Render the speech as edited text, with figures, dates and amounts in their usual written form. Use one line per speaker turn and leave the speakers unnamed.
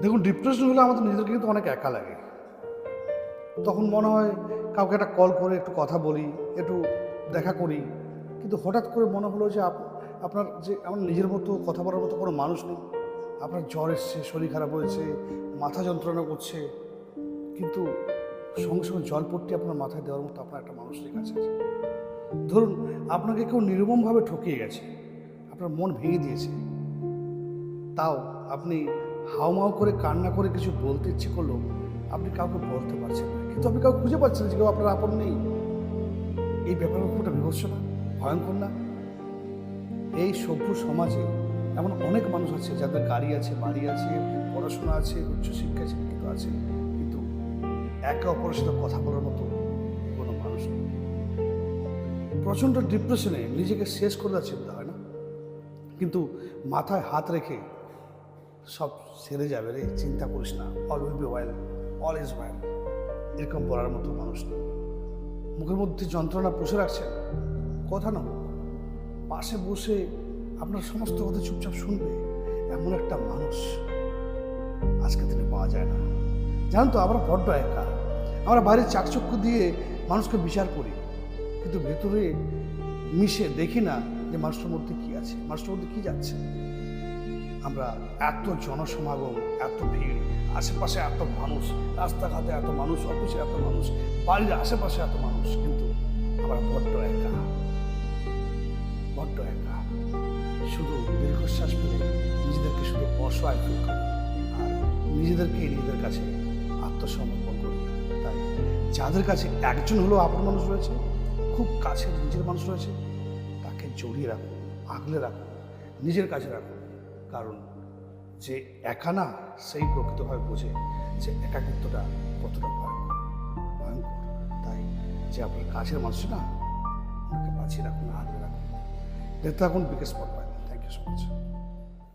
দেখুন, ডিপ্রেশন হলে আমাদের নিজেদেরকে কিন্তু অনেক একা লাগে। তখন মনে হয় কাউকে একটা কল করে একটু কথা বলি, একটু দেখা করি। কিন্তু হঠাৎ করে মনে হলো যে আপনার যে আমার নিজের মতো কথা বলার মতো কোনো মানুষ নেই। আপনার জ্বর এসছে, শরীর খারাপ হয়েছে, মাথা যন্ত্রণা করছে, কিন্তু সঙ্গে সঙ্গে জলপট্টি আপনার মাথায় দেওয়ার মতো আপনার একটা মানুষের কাছে আছে। ধরুন, আপনাকে কেউ নির্মমভাবে ঠকিয়ে গেছে, আপনার মন ভেঙে দিয়েছে, তাও আপনি হাউমাউ করে কান্না করে কিছু বলতে ইচ্ছে করলেও আপনি কাউকে বলতে পারছেন না, কিন্তু আপনি কাউকে খুঁজে পাচ্ছেন যে কেউ আপনার আপন নেই। এই ব্যাপারটা খুব একটা বিভৎস না, ভয়ঙ্কর না? এই সভ্য সমাজে এমন অনেক মানুষ আছে যাদের গাড়ি আছে, বাড়ি আছে, পড়াশোনা আছে, উচ্চশিক্ষায় শিক্ষিত আছে, কিন্তু একে অপরের সাথে কথা বলার মতো কোনো মানুষ নেই। প্রচণ্ড ডিপ্রেশনে নিজেকে শেষ করে দেওয়ার চিন্তা হয় না, কিন্তু মাথায় হাত রেখে সব সেরে যাবে রে, চিন্তা করিস না, all will be well, all is well, এরকম বলার মতো মানুষ নেই। মুখের মধ্যে যন্ত্রণা পুষে রাখছেন, কথা না হোক, পাশে বসে আপনার সমস্ত কথা চুপচাপ শুনবে এমন একটা মানুষ আজকে দিনে পাওয়া যায় না। জানেন তো, আমরা বড্ড একা। আমরা বাইরের চাকচক্য দিয়ে মানুষকে বিচার করি, কিন্তু ভেতরে মিশে দেখি না যে মানুষটার মধ্যে কি আছে, মানুষটার মধ্যে কি যাচ্ছে। আমরা এত জনসমাগম, এত ভিড়, আশেপাশে এত মানুষ, রাস্তাঘাটে এত মানুষ, অফিসে এত মানুষ, বাড়ির আশেপাশে এত মানুষ, কিন্তু আমরা বড্ড একা, বড্ড একা। শুধু দীর্ঘশ্বাস ফেলে নিজেদেরকে শুধু অসহায় ফিল করি আর নিজেদের কাছে আত্মসমর্পণ করি। তাই যাদের কাছে একজন হলেও আপন মানুষ রয়েছে, খুব কাছের নিজের মানুষ রয়েছে, তাকে জড়িয়ে রাখুন, আগলে রাখুন, নিজের কাছে রাখুন। কারণ যে একা না, সেই প্রকৃতভাবে বোঝে যে একাকিত্বটা কতটা ভয়ঙ্কর। তাই যে আপনার কাছের মানুষ না, ওনাকে বাঁচিয়ে রাখুন, আগলে রাখুন। দেখতে থাকুন BKS spotlight. Thank you so much.